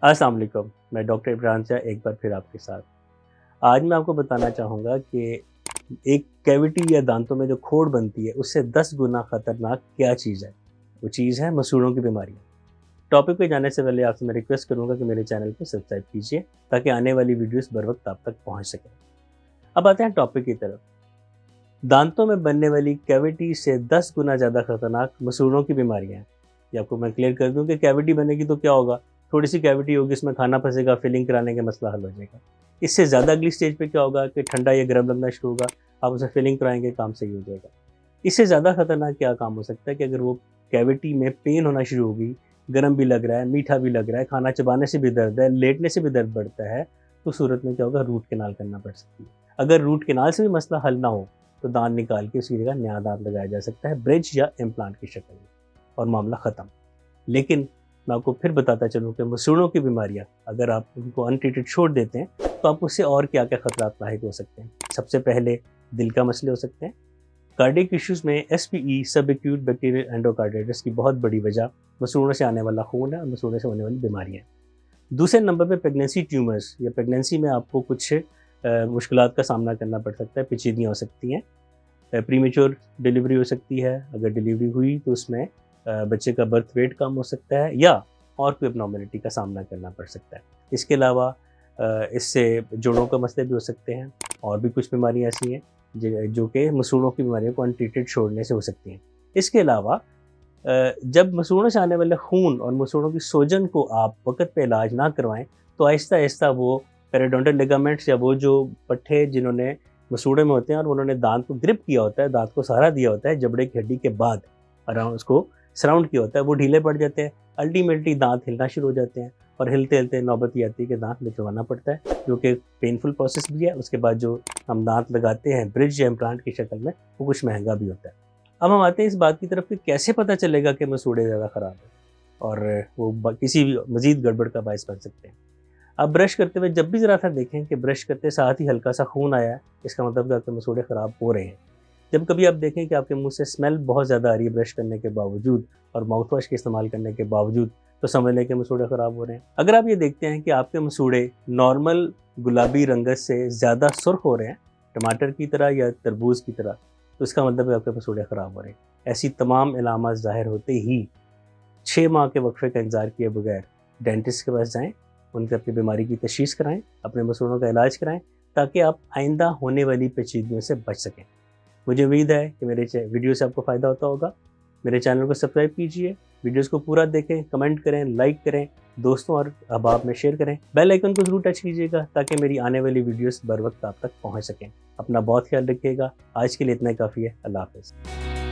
अस्सलाम वालेकुम, मैं डॉक्टर इमरान शाह एक बार फिर आपके साथ। आज मैं आपको बताना चाहूँगा कि एक कैविटी या दांतों में जो खोड़ बनती है उससे 10 गुना ख़तरनाक क्या चीज़ है। वो चीज़ है मसूड़ों की बीमारियाँ। टॉपिक पे जाने से पहले आपसे मैं रिक्वेस्ट करूँगा कि मेरे चैनल को सब्सक्राइब कीजिए ताकि आने वाली वीडियोस बर वक्त आप तक पहुँच सकें। अब आते हैं टॉपिक की तरफ। दांतों में बनने वाली कैविटी से 10 गुना ज़्यादा खतरनाक मसूड़ों की बीमारियां हैं। ये आपको मैं क्लियर कर दूं कि कैविटी बनेगी तो क्या होगा, थोड़ी सी कैविटी होगी, इसमें खाना फंसेगा, फिलिंग कराने का मसला हल हो जाएगा। इससे ज़्यादा अगली स्टेज पे क्या होगा कि ठंडा या गर्म लगना शुरू होगा, आप उसे फिलिंग कराएंगे, काम सही हो जाएगा। इससे ज़्यादा खतरनाक क्या काम हो सकता है कि अगर वो कैविटी में पेन होना शुरू होगी, गर्म भी लग रहा है, मीठा भी लग रहा है, खाना चबाने से भी दर्द है, लेटने से भी दर्द बढ़ता है, तो सूरत में क्या होगा, रूट कैनाल करना पड़ सकती है। अगर रूट कैनाल से भी मसला हल ना हो तो दांत निकाल के उसकी जगह नया दांत लगाया जा सकता है, ब्रिज या इम्प्लांट की शक्ल में, और मामला ख़त्म। लेकिन मैं आपको फिर बताता चलूँ कि मसूड़ों की बीमारियाँ अगर आप उनको अनट्रीटेड छोड़ देते हैं तो आप उससे और क्या क्या खतरात लाहिक हो सकते हैं। सबसे पहले दिल का मसले हो सकते हैं। कार्डियक इश्यूज़ में SBE सब एक्यूट बैक्टीरियल एंडोकार्डाइटिस की बहुत बड़ी वजह मसूड़ों से आने वाला खून है और मसूड़ों से होने वाली बीमारियाँ हैं। दूसरे नंबर पे प्रेगनेंसी ट्यूमर्स, या प्रेगनेंसी में आपको कुछ मुश्किलात का सामना करना पड़ सकता है, पेचीदगियाँ हो सकती हैं, प्रीमेच्योर डिलीवरी हो सकती है, अगर डिलीवरी हुई तो उसमें बच्चे का बर्थ वेट कम हो सकता है या और कोई एबनॉर्मलिटी का सामना करना पड़ सकता है। इसके अलावा इससे जोड़ों का मसले भी हो सकते हैं, और भी कुछ बीमारियाँ ऐसी हैं जो कि मसूड़ों की बीमारियों को अनट्रीटेड छोड़ने से हो सकती हैं। इसके अलावा जब मसूड़ों से आने वाले खून और मसूड़ों की सोजन को आप वक़्त पे इलाज ना करवाएँ तो आहिस्ता-आहिस्ता वो पेरिडोंटल लिगामेंट्स या वो जो पट्टे जिन्होंने मसूड़े में होते हैं और उन्होंने दांत को ग्रिप किया होता है, दांत को सहारा दिया होता है जबड़े की हड्डी के बाद, अराउंड उसको सराउंड किया होता है, वो ढीले पड़ जाते हैं। अल्टीमेटली दांत हिलना शुरू हो जाते हैं और हिलते-हिलते नौबत ये आती है कि दांत निकलवाना पड़ता है, जो कि पेनफुल प्रोसेस भी है। उसके बाद जो हम दांत लगाते हैं ब्रिज या इम्प्लांट की शक्ल में, वो कुछ महँगा भी होता है। अब हम आते हैं इस बात की तरफ कि कैसे पता चलेगा कि मसूड़े ज़्यादा ख़राब है और वो किसी भी मज़ीद गड़बड़ का बायस बन सकते हैं। अब ब्रश करते हुए जब भी ज़रा सा देखें कि ब्रश करते साथ ही हल्का सा खून आया है, इसका मतलब कि आपके मसूड़े ख़राब हो रहे हैं। जब कभी आप देखें कि आपके मुंह से स्मेल बहुत ज़्यादा आ रही है ब्रश करने के बावजूद और माउथ वॉश के इस्तेमाल करने के बावजूद, तो समझ लें कि मसूड़े ख़राब हो रहे हैं। अगर आप ये देखते हैं कि आपके मसूड़े नॉर्मल गुलाबी रंगत से ज़्यादा सुर्ख हो रहे हैं, टमाटर की तरह या तरबूज की तरह, तो इसका मतलब है आपके मसूड़े ख़राब हो रहे हैं। ऐसी तमाम इलामात ज़ाहिर होते ही 6 माह के वक्फे का इंतज़ार किए बगैर डेंटिस्ट के पास जाएँ, उनसे अपनी बीमारी की तशख़ीस कराएँ, अपने मसूड़ों का इलाज कराएँ, ताकि आप आइंदा होने वाली पेचीदगियों से बच सकें। मुझे उम्मीद है कि मेरे वीडियो से आपको फ़ायदा होता होगा। मेरे चैनल को सब्सक्राइब कीजिए, वीडियोज़ को पूरा देखें, कमेंट करें, लाइक करें, दोस्तों और अहबाब में शेयर करें। बेल आइकन को ज़रूर टच कीजिएगा ताकि मेरी आने वाली वीडियोज़ बर वक्त आप तक पहुँच सकें। अपना बहुत ख्याल रखिएगा। आज के लिए इतना ही काफ़ी है। अल्लाह हाफ़िज़।